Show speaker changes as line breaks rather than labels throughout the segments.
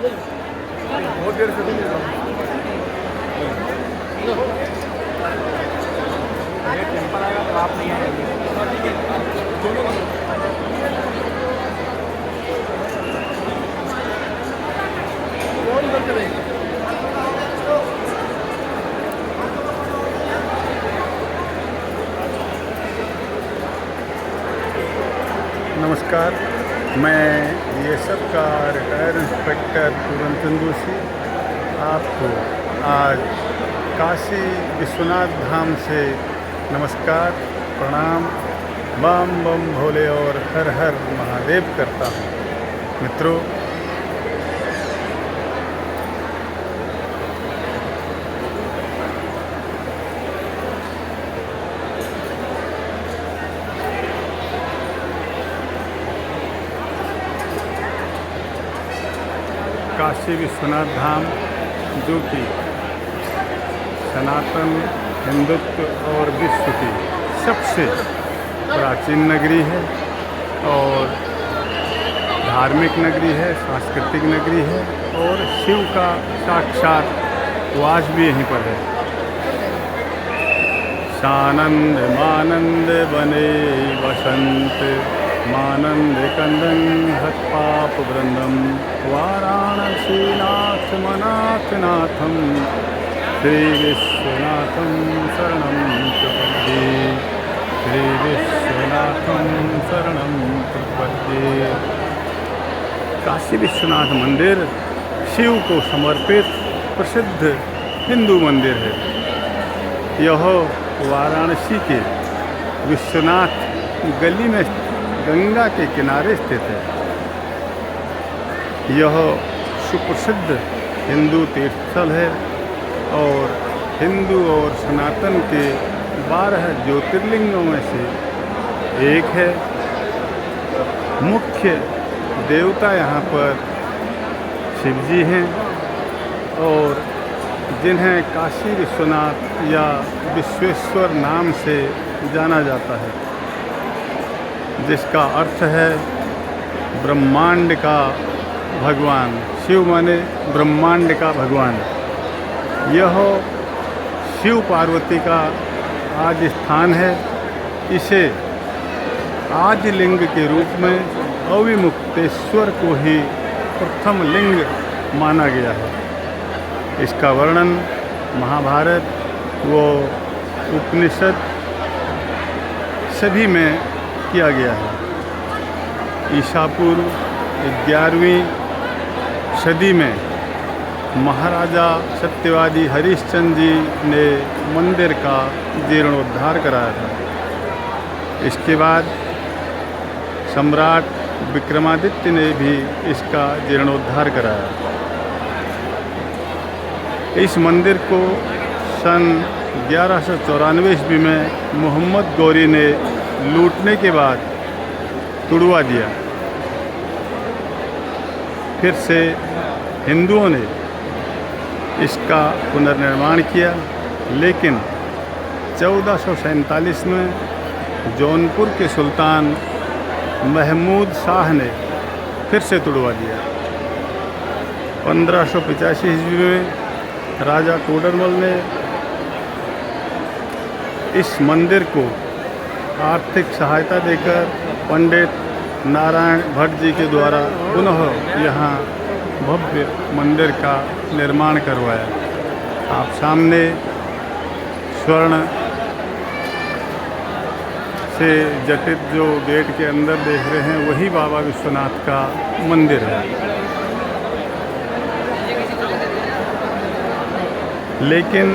बहुत देर से रुके हम। ये टेम्पर आएगा तो आप नहीं आएंगे। दोनों कौन करते रहेंगे? नमस्कार, मैं बीएसएफ का रिटायर्ड इंस्पेक्टर पूरनचंद जोशी आपको आज काशी विश्वनाथ धाम से नमस्कार, प्रणाम, बम बम भोले और हर हर महादेव करता हूँ। मित्रों, काशी विश्वनाथ धाम जो कि सनातन हिंदुत्व और विश्व की सबसे प्राचीन नगरी है और धार्मिक नगरी है, सांस्कृतिक नगरी है और शिव का साक्षात वास भी यहीं पर है। सानंद मानंद बने वसंत मानंद कंदन हत पाप वृंदम वाराणसी नाथ मनाथ नाथम श्री विश्वनाथम शरणं प्रपद्ये, श्री विश्वनाथम शरणं प्रपद्ये। काशी विश्वनाथ मंदिर शिव को समर्पित प्रसिद्ध हिंदू मंदिर है। यह वाराणसी के विश्वनाथ गली में गंगा के किनारे स्थित है। यह सुप्रसिद्ध हिंदू तीर्थस्थल है और हिंदू और सनातन के 12 ज्योतिर्लिंगों में से एक है। मुख्य देवता यहाँ पर शिव जी हैं और जिन्हें काशी विश्वनाथ या विश्वेश्वर नाम से जाना जाता है, जिसका अर्थ है ब्रह्मांड का भगवान। शिव माने ब्रह्मांड का भगवान। यह शिव पार्वती का आज स्थान है। इसे आदि लिंग के रूप में अविमुक्तेश्वर को ही प्रथम लिंग माना गया है। इसका वर्णन महाभारत व उपनिषद सभी में किया गया है। ईसा पूर्व 11वीं सदी में महाराजा सत्यवादी हरिश्चंद्र जी ने मंदिर का जीर्णोद्धार कराया था। इसके बाद सम्राट विक्रमादित्य ने भी इसका जीर्णोद्धार कराया। इस मंदिर को सन 1194 ईस्वी में मोहम्मद गौरी ने लूटने के बाद तुड़वा दिया। फिर से हिंदुओं ने इसका पुनर्निर्माण किया, लेकिन 1447 में जौनपुर के सुल्तान महमूद शाह ने फिर से तुड़वा दिया। 1585 ईस्वी में राजा टोडरमल ने इस मंदिर को आर्थिक सहायता देकर पंडित नारायण भट्ट जी के द्वारा पुनः यहाँ भव्य मंदिर का निर्माण करवाया। आप सामने स्वर्ण से जटित जो गेट के अंदर देख रहे हैं, वही बाबा विश्वनाथ का मंदिर है। लेकिन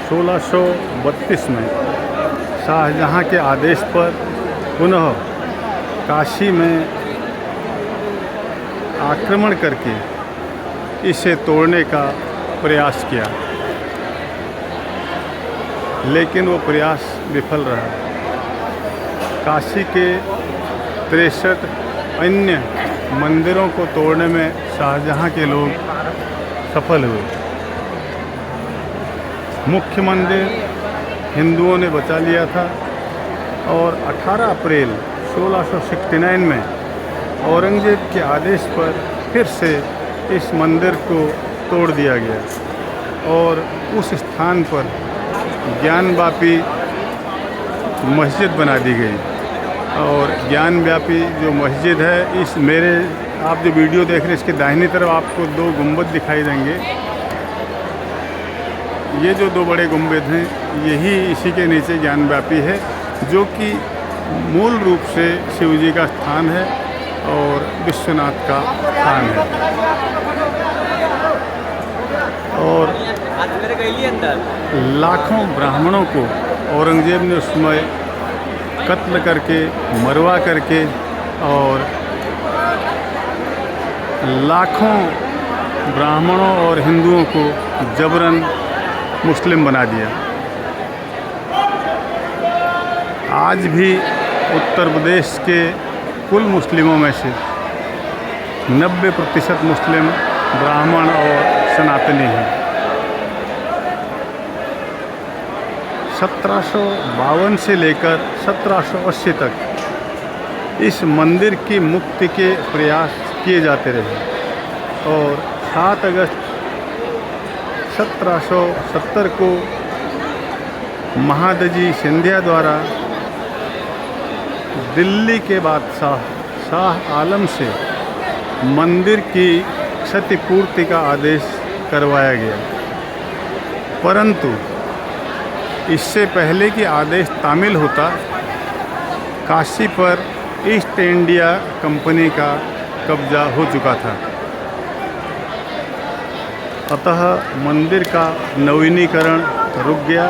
1632 में शाहजहाँ के आदेश पर पुनः काशी में आक्रमण करके इसे तोड़ने का प्रयास किया, लेकिन वो प्रयास विफल रहा। काशी के 63 अन्य मंदिरों को तोड़ने में शाहजहाँ के लोग सफल हुए। मुख्य मंदिर हिंदुओं ने बचा लिया था और 18 अप्रैल 1669 में औरंगजेब के आदेश पर फिर से इस मंदिर को तोड़ दिया गया और उस स्थान पर ज्ञानवापी मस्जिद बना दी गई। और ज्ञानव्यापी जो मस्जिद है, इस मेरे आप जो वीडियो देख रहे हैं इसके दाहिनी तरफ आपको 2 गुंबद दिखाई देंगे। ये जो 2 बड़े गुंबद हैं यही इसी के नीचे ज्ञानव्यापी है, जो कि मूल रूप से शिव जी का स्थान है और विश्वनाथ का स्थान है। और लाखों ब्राह्मणों को औरंगजेब ने उस समय कत्ल करके, मरवा करके और लाखों ब्राह्मणों और हिंदुओं को जबरन मुस्लिम बना दिया। आज भी उत्तर प्रदेश के कुल मुस्लिमों में से 90% मुस्लिम ब्राह्मण और सनातनी हैं। 1752 से लेकर 1780 तक इस मंदिर की मुक्ति के प्रयास किए जाते रहे और 7 अगस्त 1770 को महादजी सिंधिया द्वारा दिल्ली के बादशाह शाह आलम से मंदिर की क्षतिपूर्ति का आदेश करवाया गया। परंतु इससे पहले कि आदेश तामील होता, काशी पर ईस्ट इंडिया कंपनी का कब्जा हो चुका था। अतः मंदिर का नवीनीकरण रुक गया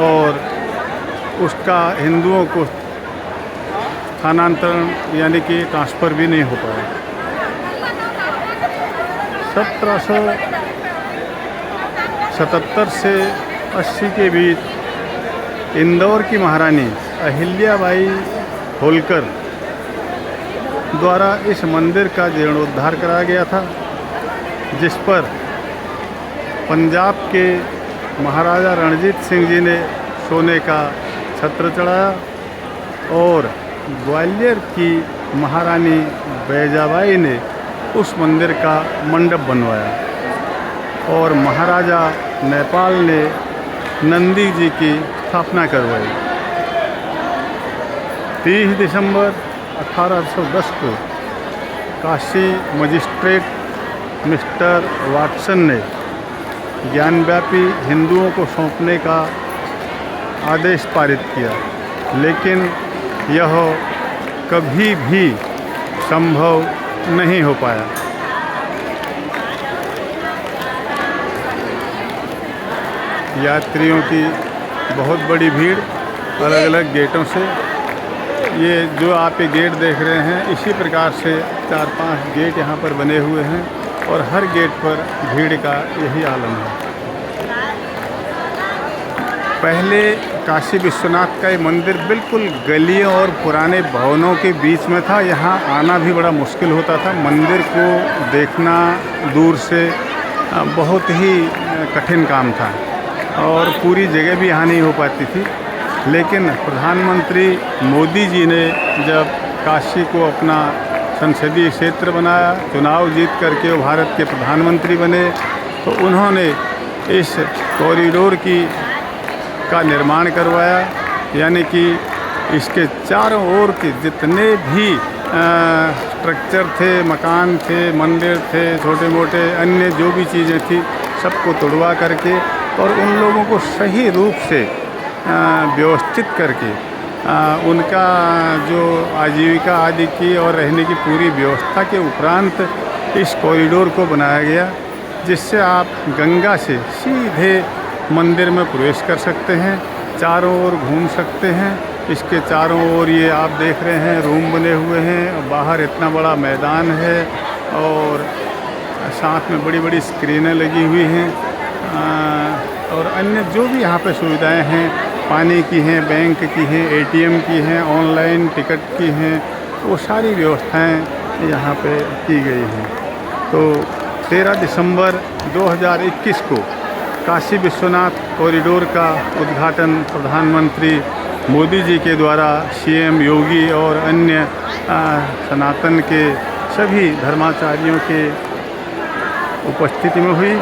और उसका हिंदुओं को स्थानांतरण यानी कि ट्रांसफ़र भी नहीं हो पाया। 1777 से 80 के बीच इंदौर की महारानी अहिल्याबाई होलकर द्वारा इस मंदिर का जीर्णोद्धार कराया गया था, जिस पर पंजाब के महाराजा रणजीत सिंह जी ने सोने का छत्र चढ़ाया और ग्वालियर की महारानी बैजाबाई ने उस मंदिर का मंडप बनवाया और महाराजा नेपाल ने नंदी जी की स्थापना करवाई। 30 दिसंबर 1810 को काशी मजिस्ट्रेट मिस्टर वाटसन ने ज्ञानव्यापी हिंदुओं को सौंपने का आदेश पारित किया, लेकिन यह कभी भी संभव नहीं हो पाया। यात्रियों की बहुत बड़ी भीड़ अलग अलग गेटों से, ये जो आप ये गेट देख रहे हैं इसी प्रकार से 4-5 गेट यहाँ पर बने हुए हैं और हर गेट पर भीड़ का यही आलम है। पहले काशी विश्वनाथ का ये मंदिर बिल्कुल गलियों और पुराने भवनों के बीच में था। यहाँ आना भी बड़ा मुश्किल होता था। मंदिर को देखना दूर से बहुत ही कठिन काम था और पूरी जगह भी यहाँ नहीं हो पाती थी। लेकिन प्रधानमंत्री मोदी जी ने जब काशी को अपना संसदीय क्षेत्र बनाया, चुनाव जीत करके वो भारत के प्रधानमंत्री बने, तो उन्होंने इस कॉरिडोर का निर्माण करवाया, यानी कि इसके चारों ओर के जितने भी स्ट्रक्चर थे, मकान थे, मंदिर थे, छोटे मोटे अन्य जो भी चीज़ें थी सबको तोड़वा करके और उन लोगों को सही रूप से व्यवस्थित करके उनका जो आजीविका आदि की और रहने की पूरी व्यवस्था के उपरांत इस कॉरिडोर को बनाया गया, जिससे आप गंगा से सीधे मंदिर में प्रवेश कर सकते हैं, चारों ओर घूम सकते हैं। इसके चारों ओर ये आप देख रहे हैं रूम बने हुए हैं, बाहर इतना बड़ा मैदान है और साथ में बड़ी बड़ी स्क्रीनें लगी हुई हैं और अन्य जो भी यहाँ पे सुविधाएं हैं, पानी की हैं, बैंक की हैं, ATM की हैं, ऑनलाइन टिकट की हैं, वो सारी व्यवस्थाएं यहाँ पे की गई हैं। तो 13 दिसंबर 2021 को काशी विश्वनाथ कॉरिडोर का उद्घाटन प्रधानमंत्री मोदी जी के द्वारा CM योगी और अन्य सनातन के सभी धर्माचार्यों के उपस्थिति में हुई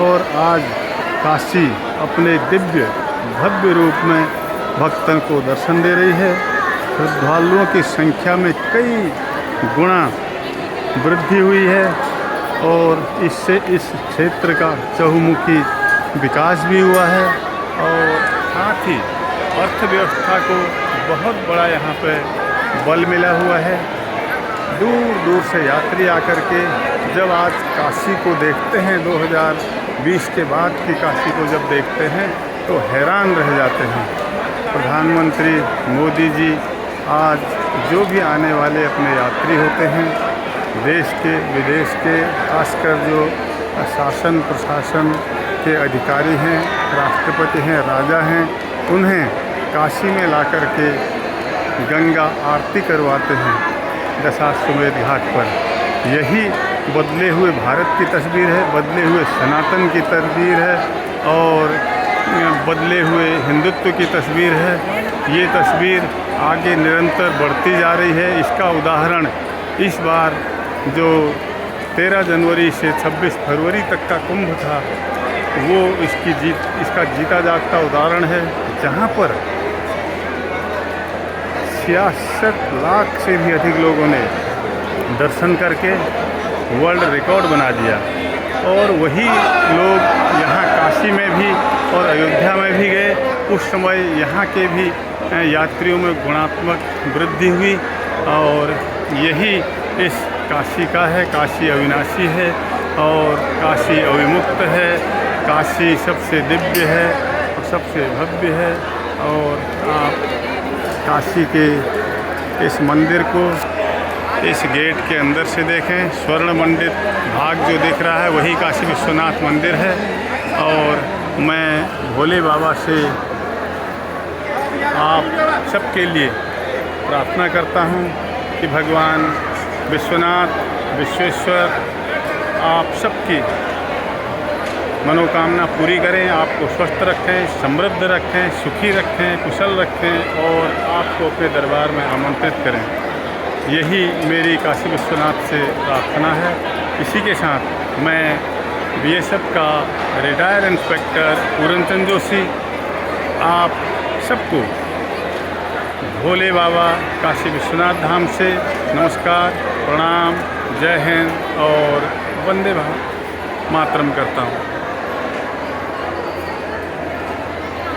और आज काशी अपने दिव्य भव्य रूप में भक्तों को दर्शन दे रही है। श्रद्धालुओं की संख्या में कई गुना वृद्धि हुई है और इससे इस क्षेत्र का चहुमुखी विकास भी हुआ है और साथ ही अर्थव्यवस्था को बहुत बड़ा यहाँ पे बल मिला हुआ है। दूर दूर से यात्री आकर के जब आज काशी को देखते हैं, 2020 के बाद की काशी को जब देखते हैं तो हैरान रह जाते हैं। प्रधानमंत्री मोदी जी आज जो भी आने वाले अपने यात्री होते हैं, देश के विदेश के, खासकर जो शासन प्रशासन के अधिकारी हैं, राष्ट्रपति हैं, राजा हैं, उन्हें काशी में ला कर के गंगा आरती करवाते हैं दशाश्वमेध घाट पर। यही बदले हुए भारत की तस्वीर है, बदले हुए सनातन की तस्वीर है और बदले हुए हिंदुत्व की तस्वीर है। ये तस्वीर आगे निरंतर बढ़ती जा रही है। इसका उदाहरण इस बार जो 13 जनवरी से 26 फरवरी तक का कुंभ था, वो इसका जीता जागता उदाहरण है, जहाँ पर 66 लाख से भी अधिक लोगों ने दर्शन करके वर्ल्ड रिकॉर्ड बना दिया। और वही लोग यहाँ काशी में भी और अयोध्या में भी गए। उस समय यहाँ के भी यात्रियों में गुणात्मक वृद्धि हुई और यही इस काशी का है। काशी अविनाशी है और काशी अविमुक्त है। काशी सबसे दिव्य है और सबसे भव्य है। और आप काशी के इस मंदिर को इस गेट के अंदर से देखें, स्वर्ण मंडित भाग जो दिख रहा है वही काशी विश्वनाथ मंदिर है। और मैं भोले बाबा से आप सबके लिए प्रार्थना करता हूं कि भगवान विश्वनाथ विश्वेश्वर आप सबकी मनोकामना पूरी करें, आपको स्वस्थ रखें, समृद्ध रखें, सुखी रखें, कुशल रखें और आपको अपने दरबार में आमंत्रित करें। यही मेरी काशी विश्वनाथ से प्रार्थना है। इसी के साथ मैं बीएसएफ का रिटायर इंस्पेक्टर पूरनचंद जोशी आप सबको भोले बाबा काशी विश्वनाथ धाम से नमस्कार, प्रणाम, जय हिंद और वंदे मातरम करता हूँ।